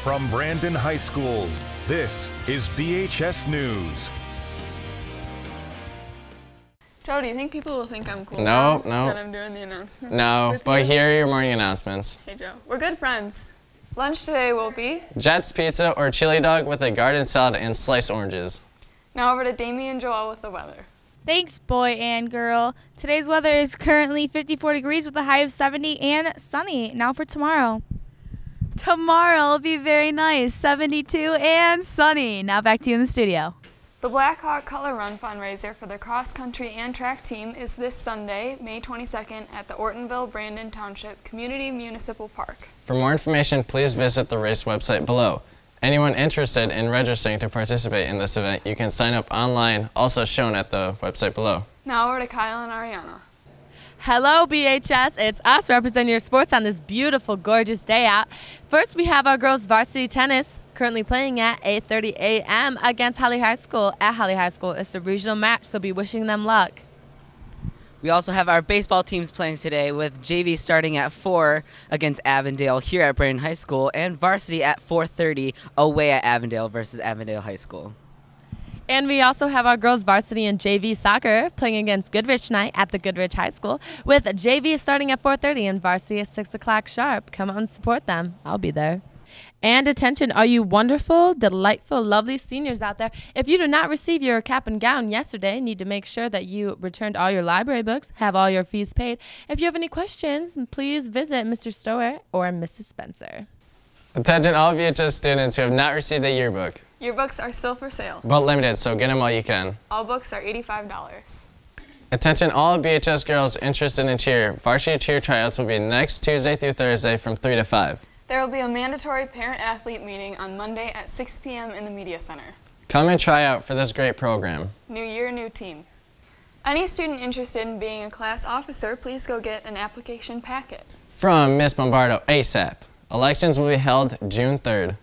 From Brandon High School, this is BHS News. Joe, do you think people will think I'm cool No. that I'm doing the announcements? No, but here are your morning announcements. Hey, Joe. We're good friends. Lunch today will be Jets Pizza or chili dog with a garden salad and sliced oranges. Now over to Damie and Joelle with the weather. Thanks, boy and girl. Today's weather is currently 54 degrees with a high of 70 and sunny. Now for tomorrow. Tomorrow will be very nice, 72 and sunny. Now back to you in the studio. The Black Hawk Color Run fundraiser for the cross-country and track team is this Sunday, May 22nd at the Ortonville Brandon Township Community Municipal Park. For more information, please visit the race website below. Anyone interested in registering to participate in this event, you can sign up online, also shown at the website below. Now over to Kyle and Ariana. Hello, BHS. It's us representing your sports on this beautiful, gorgeous day out. First, we have our girls varsity tennis currently playing at 8:30 a.m. against Holly High School. At Holly High School, it's a regional match, so be wishing them luck. We also have our baseball teams playing today with JV starting at 4 against Avondale here at Brandon High School and varsity at 4:30 away at Avondale versus Avondale High School. And we also have our girls varsity and JV soccer playing against Goodrich tonight at the Goodrich High School with JV starting at 4:30 and varsity at 6 o'clock sharp. Come out and support them. I'll be there. And attention, all you wonderful, delightful, lovely seniors out there. If you did not receive your cap and gown yesterday, need to make sure that you returned all your library books, have all your fees paid. If you have any questions, please visit Mr. Stower or Mrs. Spencer. Attention all VHS students who have not received a yearbook. Yearbooks are still for sale. But limited, so get them while you can. All books are $85. Attention all BHS girls interested in cheer. Varsity cheer tryouts will be next Tuesday through Thursday from 3 to 5. There will be a mandatory parent-athlete meeting on Monday at 6 p.m. in the Media Center. Come and try out for this great program. New year, new team. Any student interested in being a class officer, please go get an application packet. From Miss Bombardo ASAP. Elections will be held June 3rd.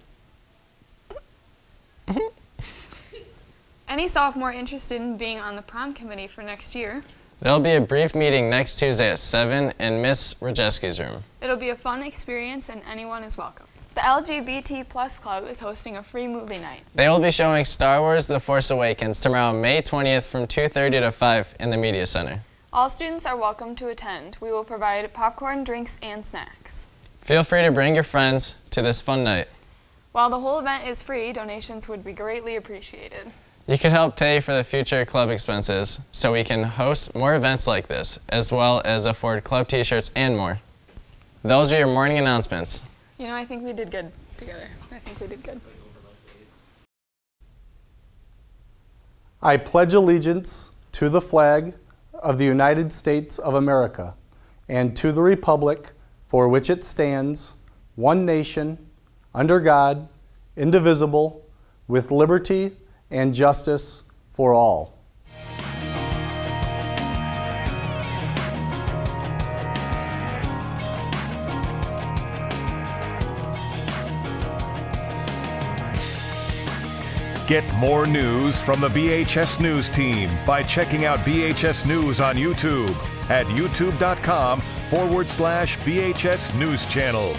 Any sophomore interested in being on the prom committee for next year, There'll be a brief meeting next Tuesday at 7 in Miss Rajeski's room. it'll be a fun experience and anyone is welcome. The LGBT Plus Club is hosting a free movie night. They will be showing Star Wars The Force Awakens tomorrow, May 20th from 2:30 to 5 in the Media Center. All students are welcome to attend. We will provide popcorn, drinks, and snacks. Feel free to bring your friends to this fun night. While the whole event is free, donations would be greatly appreciated. You could help pay for the future club expenses so we can host more events like this, as well as afford club t-shirts and more. Those are your morning announcements. You know, I think we did good together. I think we did good. I pledge allegiance to the flag of the United States of America and to the republic for which it stands, one nation, under God, indivisible, with liberty and justice for all. Get more news from the BHS News team by checking out BHS News on YouTube at youtube.com/BHS News Channel.